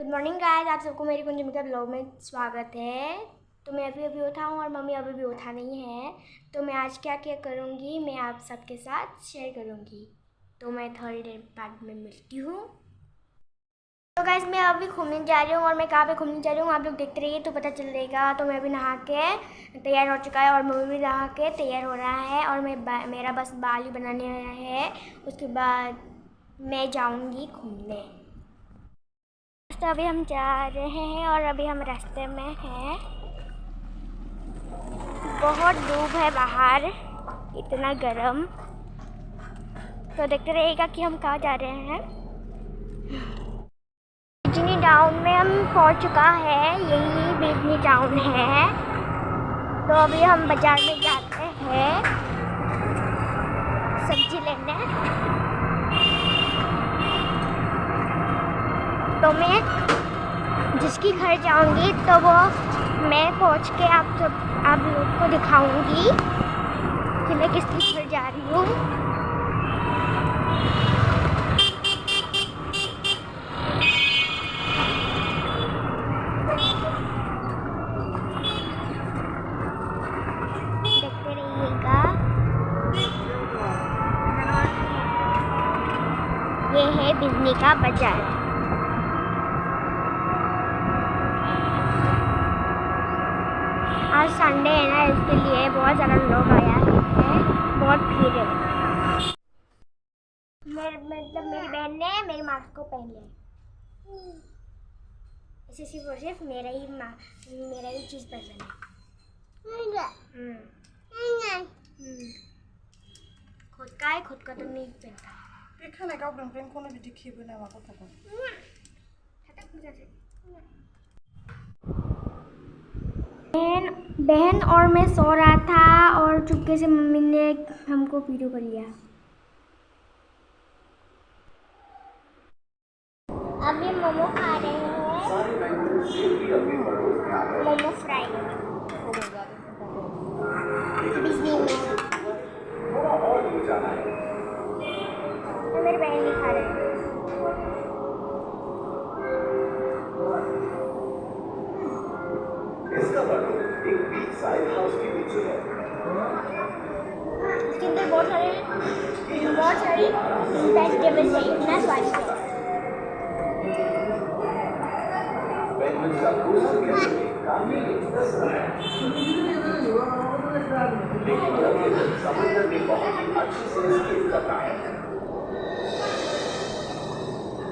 Good morning guys, आप सबको मेरी कुंजमिका ब्लॉग में स्वागत है। तो मैं अभी उठा हूँ और मम्मी अभी भी उठा नहीं है। तो मैं आज क्या क्या करूँगी मैं आप सबके साथ शेयर करूँगी। तो मैं थोड़ी देर बाद में मिलती हूँ। तो गाइस मैं अभी घूमने जा रही हूँ और मैं कहाँ पे घूमने जा रही हूँ आप लोग देखते रहिए तो पता चलेगा। तो मैं अभी नहा के तैयार हो चुका है और मम्मी भी नहा के तैयार हो रहा है और मेरा बस बाल ही बनाने है। उसके बाद मैं जाऊँगी घूमने। तो अभी हम जा रहे हैं और अभी हम रास्ते में हैं। बहुत धूप है बाहर, इतना गर्म। तो देखते रहिएगा कि हम कहाँ जा रहे हैं। बिजनी टाउन में हम पहुँच चुका है, यही बिजनी टाउन है। तो अभी हम बाजार में जाते हैं सब्जी लेने। तो मैं जिसकी घर जाऊंगी तो वो मैं पहुंच के आप लोग को दिखाऊंगी कि मैं किसकी घर जा रही हूँ। देखते रहिएगा। ये है बिजनी का बाजार। आज संडे है ना, इसके लिए बहुत ज़्यादा लोग आया है, बहुत भीड़ है। मेरी बहन ने मेरी मास्क को पहन लिया। इसे सिर्फ मेरा ही चीज़ पसंद है। खुद का तो नहीं पहनता। बेखानाय गावदों पेनखौनो बिदि खेबो नामा गथ'खौ? बहन और मैं सो रहा था और चुपके से मम्मी ने हमको वीडियो कर लिया। अभी मोमो खा रहे हैं, मोमो फ्राई बिजली में। तो मेरी बहन भी खा रहे हैं। इसके अंदर बहुत सारी वेजिटेबल्स है, इतना स्वादिष्ट है। समुद्र में बहुत ही अच्छी से स्केट करता है।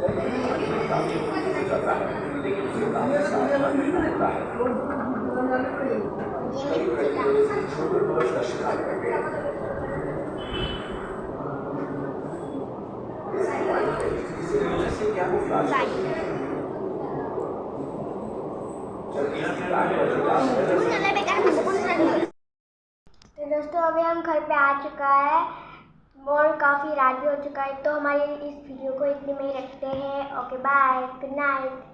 लेकिन उसके काफी सावधान रहना होता है। छोटे बर्ड्स का शिकार करते हैं। इससे क्या तो दोस्तों अभी हम घर पे आ चुका है और काफ़ी रात भी हो चुका है। तो हमारी इस वीडियो को इतने में ही रखते हैं। Okay bye, good night.